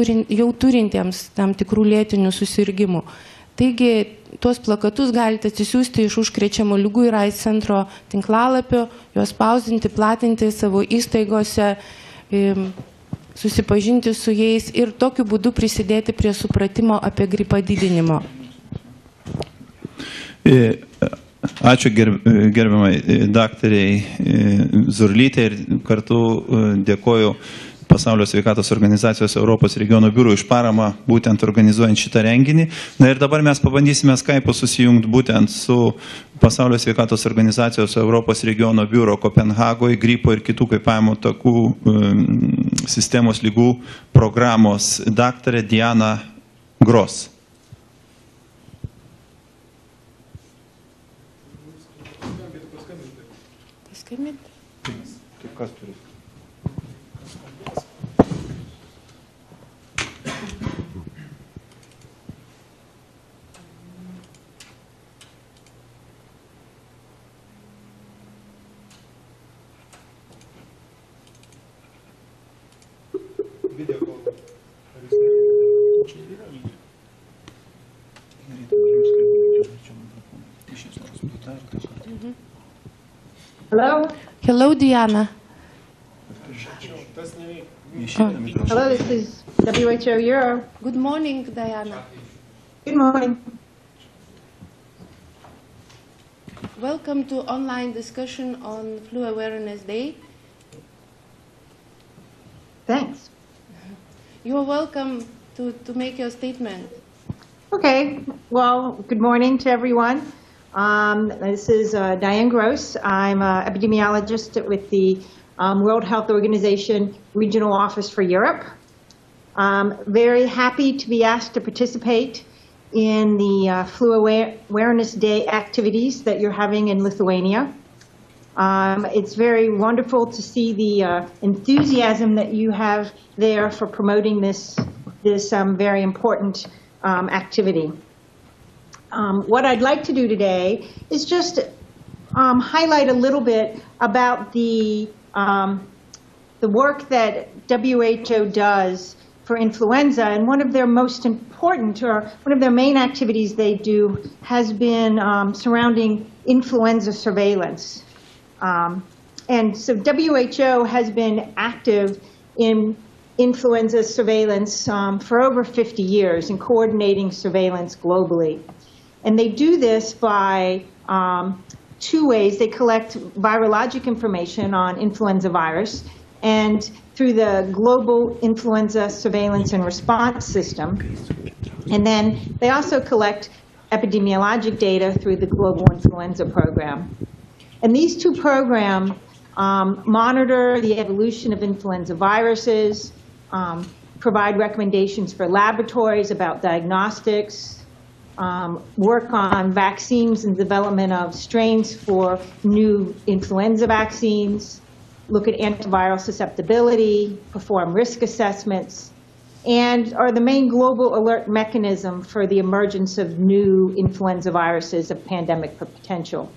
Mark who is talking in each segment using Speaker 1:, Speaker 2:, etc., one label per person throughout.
Speaker 1: jau turintiems tam tikrų lėtinių susirgymų. Taigi, tuos plakatus galite atsisiųsti iš Užkrečiamų ligų ir AIDS centro tinklalapio, juos spausdinti, platinti savo įstaigose, susipažinti su jais ir tokiu būdu prisidėti prie supratimo apie gripą didinimo.
Speaker 2: Ačiū gerbiamai daktariai Zurlytė ir kartu dėkoju Pasaulio sveikatos organizacijos Europos regiono biurų už paramą būtent organizuojant šitą renginį. Na ir dabar mes pabandysime Skype'u susijungti būtent su Pasaulio sveikatos organizacijos Europos regiono biuro Kopenhagoje gripo ir kitų kvėpavimo takų sistemos lygų programos daktarė Diana Gros. Kas turi?
Speaker 3: Hello.
Speaker 1: Hello, Diana.
Speaker 3: Hello, this is WHO Euro.
Speaker 1: Good morning, Diana.
Speaker 3: Good morning.
Speaker 1: Welcome to online discussion on Flu Awareness Day.
Speaker 3: Thanks.
Speaker 1: You are welcome to make your statement.
Speaker 3: Okay. Well, good morning to everyone. This is Diane Gross. I'm an epidemiologist with the World Health Organization Regional Office for Europe. Very happy to be asked to participate in the Flu Awareness Day activities that you're having in Lithuania. It's very wonderful to see the enthusiasm that you have there for promoting this very important activity. What I'd like to do today is just highlight a little bit about the work that WHO does for influenza, and one of their most important, or one of their main activities they do, has been surrounding influenza surveillance. And so WHO has been active in influenza surveillance for over 50 years in coordinating surveillance globally. And they do this by two ways. They collect virologic information on influenza virus, and through the Global Influenza Surveillance and Response System. And then they also collect epidemiologic data through the Global Influenza Program. And these two programs monitor the evolution of influenza viruses, provide recommendations for laboratories about diagnostics, work on vaccines and development of strains for new influenza vaccines, look at antiviral susceptibility, perform risk assessments, and are the main global alert mechanism for the emergence of new influenza viruses of pandemic potential.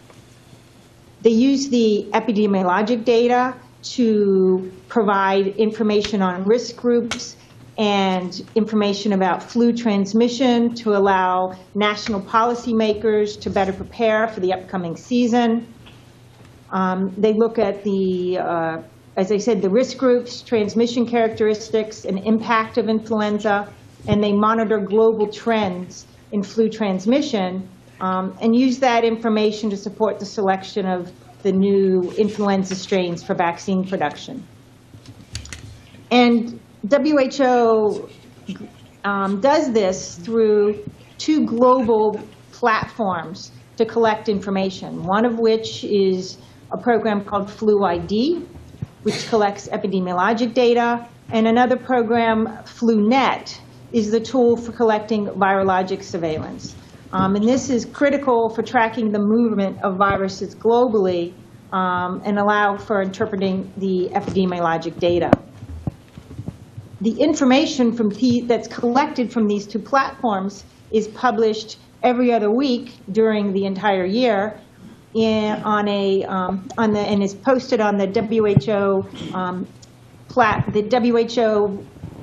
Speaker 3: They use the epidemiologic data to provide information on risk groups and information about flu transmission to allow national policymakers to better prepare for the upcoming season. They look at the, as I said, the risk groups, transmission characteristics, and impact of influenza, and they monitor global trends in flu transmission and use that information to support the selection of the new influenza strains for vaccine production. And WHO does this through two global platforms to collect information, one of which is a program called Flu ID, which collects epidemiologic data, and another program, FluNet, is the tool for collecting virologic surveillance. And this is critical for tracking the movement of viruses globally and allow for interpreting the epidemiologic data. The information that's collected from these two platforms is published every other week during the entire year and is posted on the WHO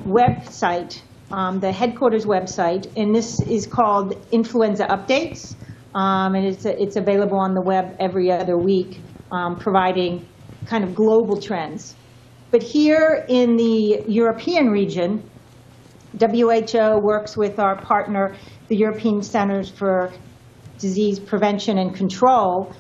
Speaker 3: website, the headquarters website, and this is called Influenza Updates, and it's available on the web every other week, providing kind of global trends. But here in the European region, WHO works with our partner, the European Centers for Disease Prevention and Control,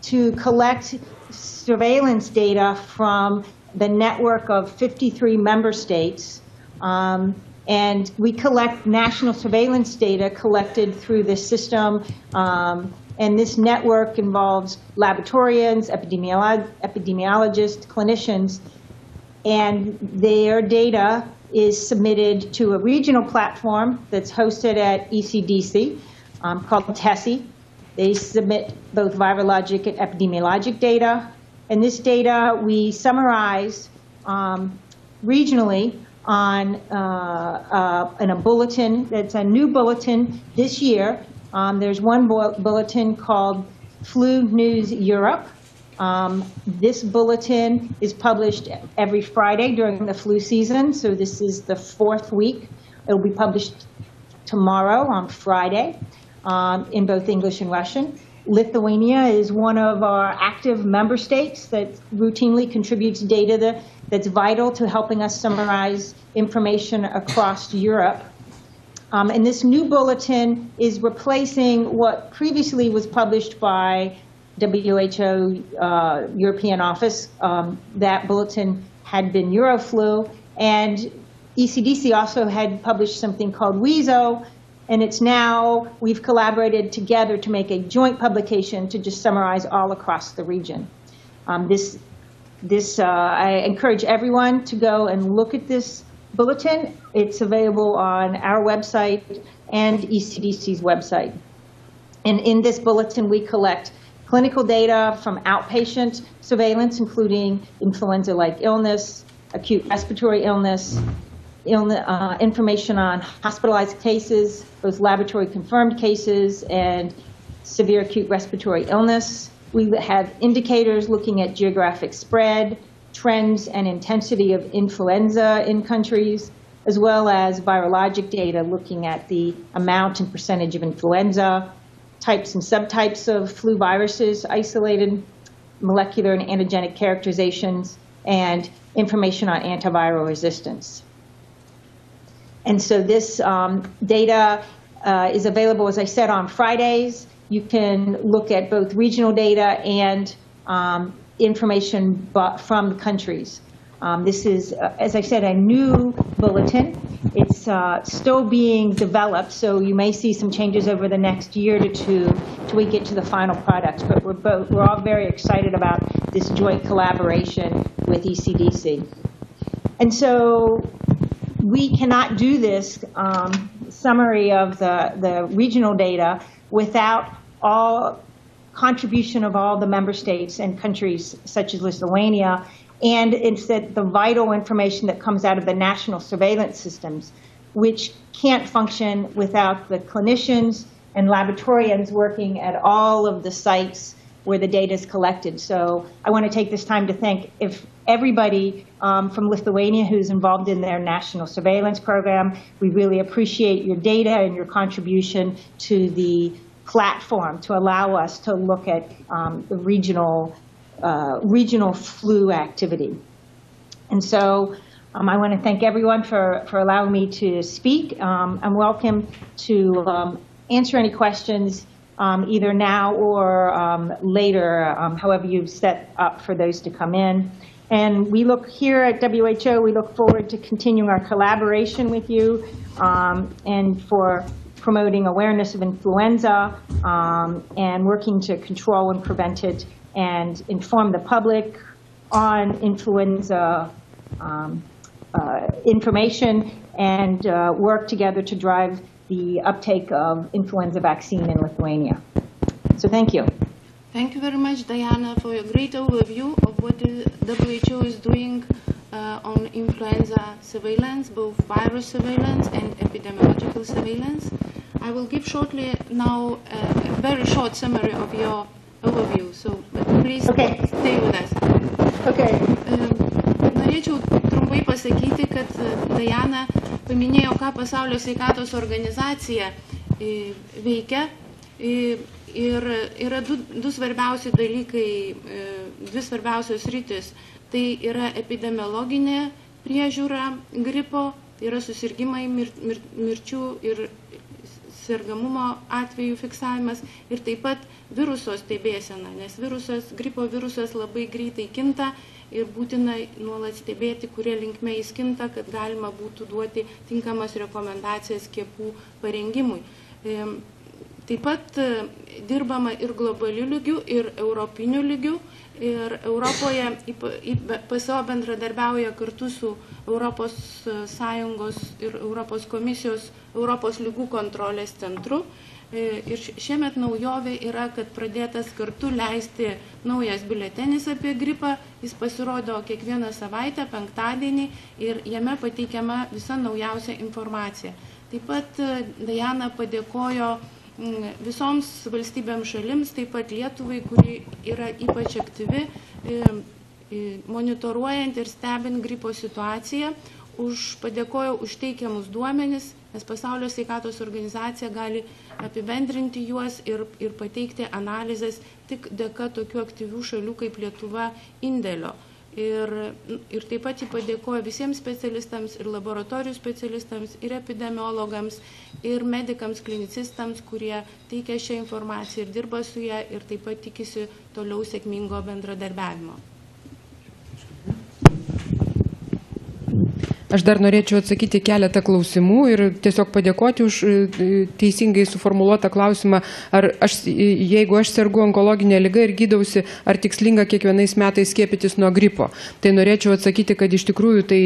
Speaker 3: to collect surveillance data from the network of 53 member states. And we collect national surveillance data collected through this system. And this network involves laboratorians, epidemiologists, clinicians, and their data is submitted to a regional platform that's hosted at ECDC called TESI. They submit both virologic and epidemiologic data. And this data we summarize regionally on in a bulletin. That's a new bulletin this year. There's one bulletin called Flu News Europe. This bulletin is published every Friday during the flu season, so this is the 4th week. It will be published tomorrow on Friday in both English and Russian. Lithuania is one of our active member states that routinely contributes data that's vital to helping us summarize information across Europe. And this new bulletin is replacing what previously was published by WHO European Office. That bulletin had been Euroflu, and ECDC also had published something called WESO, and it's now, we've collaborated together to make a joint publication to just summarize all across the region. I encourage everyone to go and look at this bulletin. It's available on our website and ECDC's website. And in this bulletin, we collect clinical data from outpatient surveillance, including influenza-like illness, acute respiratory illness, information on hospitalized cases, both laboratory-confirmed cases and severe acute respiratory illness. We have indicators looking at geographic spread, trends and intensity of influenza in countries, as well as virologic data looking at the amount and percentage of influenza, types and subtypes of flu viruses, isolated molecular and antigenic characterizations, and information on antiviral resistance. And so this data is available, as I said, on Fridays. You can look at both regional data and information from the countries. This is, as I said, a new bulletin. It's still being developed, so you may see some changes over the next year to two till we get to the final product. But we're all very excited about this joint collaboration with ECDC. And so we cannot do this summary of the regional data without all contribution of all the member states and countries such as Lithuania, and it's that the vital information that comes out of the national surveillance systems, which can't function without the clinicians and laboratorians working at all of the sites where the data is collected. So I want to take this time to thank everybody from Lithuania who's involved in their national surveillance program. We really appreciate your data and your contribution to the platform to allow us to look at the regional flu activity. And so I want to thank everyone for allowing me to speak. I'm welcome to answer any questions either now or later, however you've set up for those to come in. And we look here at WHO, we look forward to continuing our collaboration with you and for promoting awareness of influenza and working to control and prevent it and inform the public on influenza information and work together to drive the uptake of influenza vaccine in Lithuania. So thank you.
Speaker 1: Thank you very much, Diana, for your great overview of what the WHO is doing on influenza surveillance, both virus surveillance and epidemiological surveillance. I will give shortly now a very short summary of your overview, so please stay with us.
Speaker 3: Okay.
Speaker 1: Norėčiau trumpai pasakyti, kad Diana paminėjo, ką Pasaulio sveikatos organizacija veikia. Ir yra du svarbiausi dalykai, dvi svarbiausios sritis. Tai yra epidemiologinė priežiūra gripo, tai yra susirgimai, mirčių ir sergamumo atvejų fiksavimas ir taip pat viruso stebėsena, nes gripo virusas labai greitai kinta ir būtina nuolat stebėti, kurie linkme jis kinta, kad galima būtų duoti tinkamas rekomendacijas skiepų parengimui. Taip pat dirbama ir globalių lygių, ir europinių lygių. Ir Europoje PSO bendradarbiauja kartu su Europos Sąjungos ir Europos komisijos Europos lygų kontrolės centru. Ir šiemet naujovė yra, kad pradėtas kartu leisti naujas biuletenis apie gripą. Jis pasirodo kiekvieną savaitę, penktadienį, ir jame pateikiama visa naujausia informacija. Taip pat Diana padėkojo visoms valstybėms šalims, taip pat Lietuvai, kuri yra ypač aktyvi, monitoruojant ir stebint gripo situaciją, padėkojo už teikiamus duomenis, nes Pasaulio sveikatos organizacija gali apibendrinti juos ir pateikti analizės tik dėka tokių aktyvių šalių kaip Lietuva indėlio. Ir taip pat jį padėkoja visiems specialistams, ir laboratorijų specialistams, ir epidemiologams, ir medikams, klinicistams, kurie teikia šią informaciją ir dirba su ją, ir taip pat tikisi toliau sėkmingo bendradarbiavimo.
Speaker 4: Aš dar norėčiau atsakyti keletą klausimų ir tiesiog padėkoti už teisingai suformuluotą klausimą, jeigu aš sergu onkologinę ligą ir gydausi, ar tikslinga kiekvienais metais skiepytis nuo gripo. Tai norėčiau atsakyti, kad iš tikrųjų tai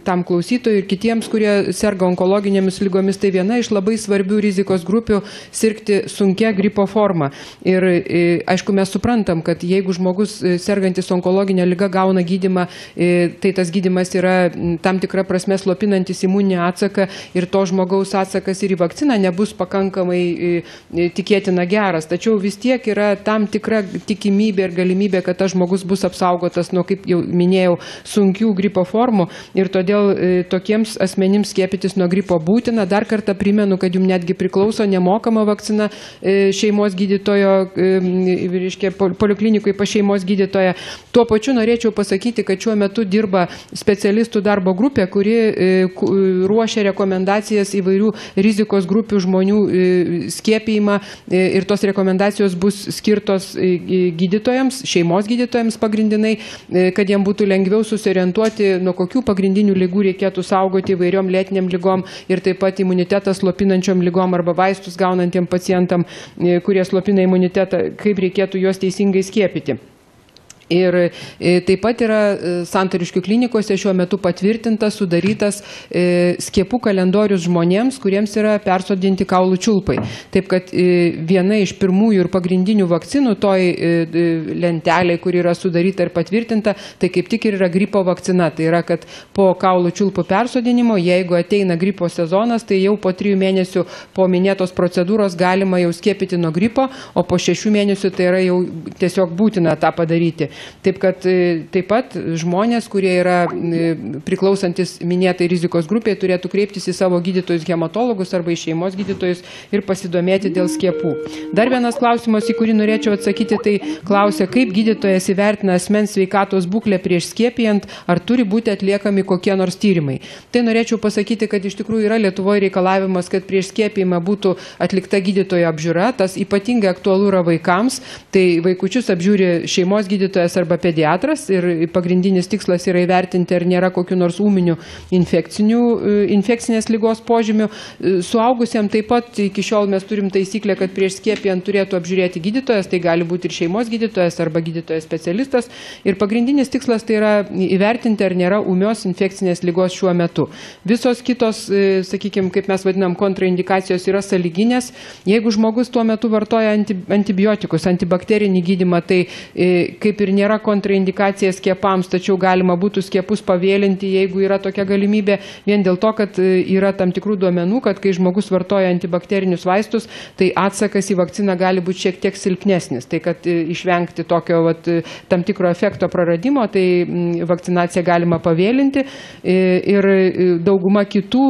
Speaker 4: tam klausytojui ir kitiems, kurie serga onkologinėmis lygomis, tai viena iš labai svarbių rizikos grupių sirgti sunkia gripo forma. Ir aišku, mes suprantam, kad jeigu žmogus sergantis onkologinę ligą gauna gydymą, tai tas gydymas yra tam tikra prasme slopinantis imuninį atsaką ir to žmogaus atsakas ir į vakciną nebus pakankamai tikėtina geras. Tačiau vis tiek yra tam tikra tikimybė ir galimybė, kad tas žmogus bus apsaugotas nuo, kaip jau minėjau, sunkių gripo formų ir todėl tokiems asmenims skiepytis nuo gripo būtina. Dar kartą primenu, kad jums netgi priklauso nemokama vakcina šeimos gydytojo, poliklinikui pas šeimos gydytoją. Tuo pačiu norėčiau pasakyti, kad šiuo metu dirba specialistų darbo grupė, kuri ruošia rekomendacijas įvairių rizikos grupių žmonių skiepijimą ir tos rekomendacijos bus skirtos gydytojams, šeimos gydytojams pagrindinai, kad jiem būtų lengviau susiorientuoti, nuo kokių pagrindinių ligų reikėtų saugoti įvairiom lėtiniam ligom ir taip pat imunitetą slopinančiom ligom arba vaistus gaunantiem pacientam, kurie slopina imunitetą, kaip reikėtų juos teisingai skiepyti. Ir taip pat yra Santariškių klinikose šiuo metu patvirtintas, sudarytas skiepų kalendorius žmonėms, kuriems yra persodinti kaulų čiulpai. Taip kad viena iš pirmųjų ir pagrindinių vakcinų toj lentelė, kur yra sudaryta ir patvirtinta, tai kaip tik ir yra gripo vakcina. Tai yra, kad po kaulų čiulpų persodinimo, jeigu ateina gripo sezonas, tai jau po 3 mėnesių po minėtos procedūros galima jau skiepyti nuo gripo, o po 6 mėnesių tai yra jau tiesiog būtina tą padaryti. Taip kad taip pat žmonės, kurie yra priklausantis minėtai rizikos grupiai, turėtų kreiptis į savo gydytojus hematologus arba į šeimos gydytojus ir pasidomėti dėl skiepų. Dar vienas klausimas, į kurį norėčiau atsakyti, tai klausia, kaip gydytojas įvertina asmens sveikatos būklę prieš skiepijant, ar turi būti atliekami kokie nors tyrimai. Tai norėčiau pasakyti, kad iš tikrųjų yra Lietuvoje reikalavimas, kad prieš skiepijimą būtų atlikta gydytojo apžiūra. Tas ypatingai aktualu yra vaikams, tai vaikučius apžiūri šeimos gydytojas arba pediatras ir pagrindinis tikslas yra įvertinti, ar nėra kokių nors ūminių infekcinės ligos požymių. Suaugusiems taip pat iki šiol mes turim taisyklę, kad prieš skiepijant turėtų apžiūrėti gydytojas, tai gali būti ir šeimos gydytojas arba gydytojas specialistas. Ir pagrindinis tikslas tai yra įvertinti, ar nėra ūmios infekcinės ligos šiuo metu. Visos kitos, sakykime, kaip mes vadinam, kontraindikacijos yra sąlyginės. Jeigu žmogus tuo metu vartoja antibiotikus, antibakterinį gydymą, tai kaip ir nėra kontraindikacija skiepams, tačiau galima būtų skiepus pavėlinti, jeigu yra tokia galimybė, vien dėl to, kad yra tam tikrų duomenų, kad kai žmogus vartoja antibakterinius vaistus, tai atsakas į vakciną gali būti šiek tiek silpnesnis. Tai kad išvengti tokio tam tikro efekto praradimo, tai vakcinaciją galima pavėlinti ir dauguma kitų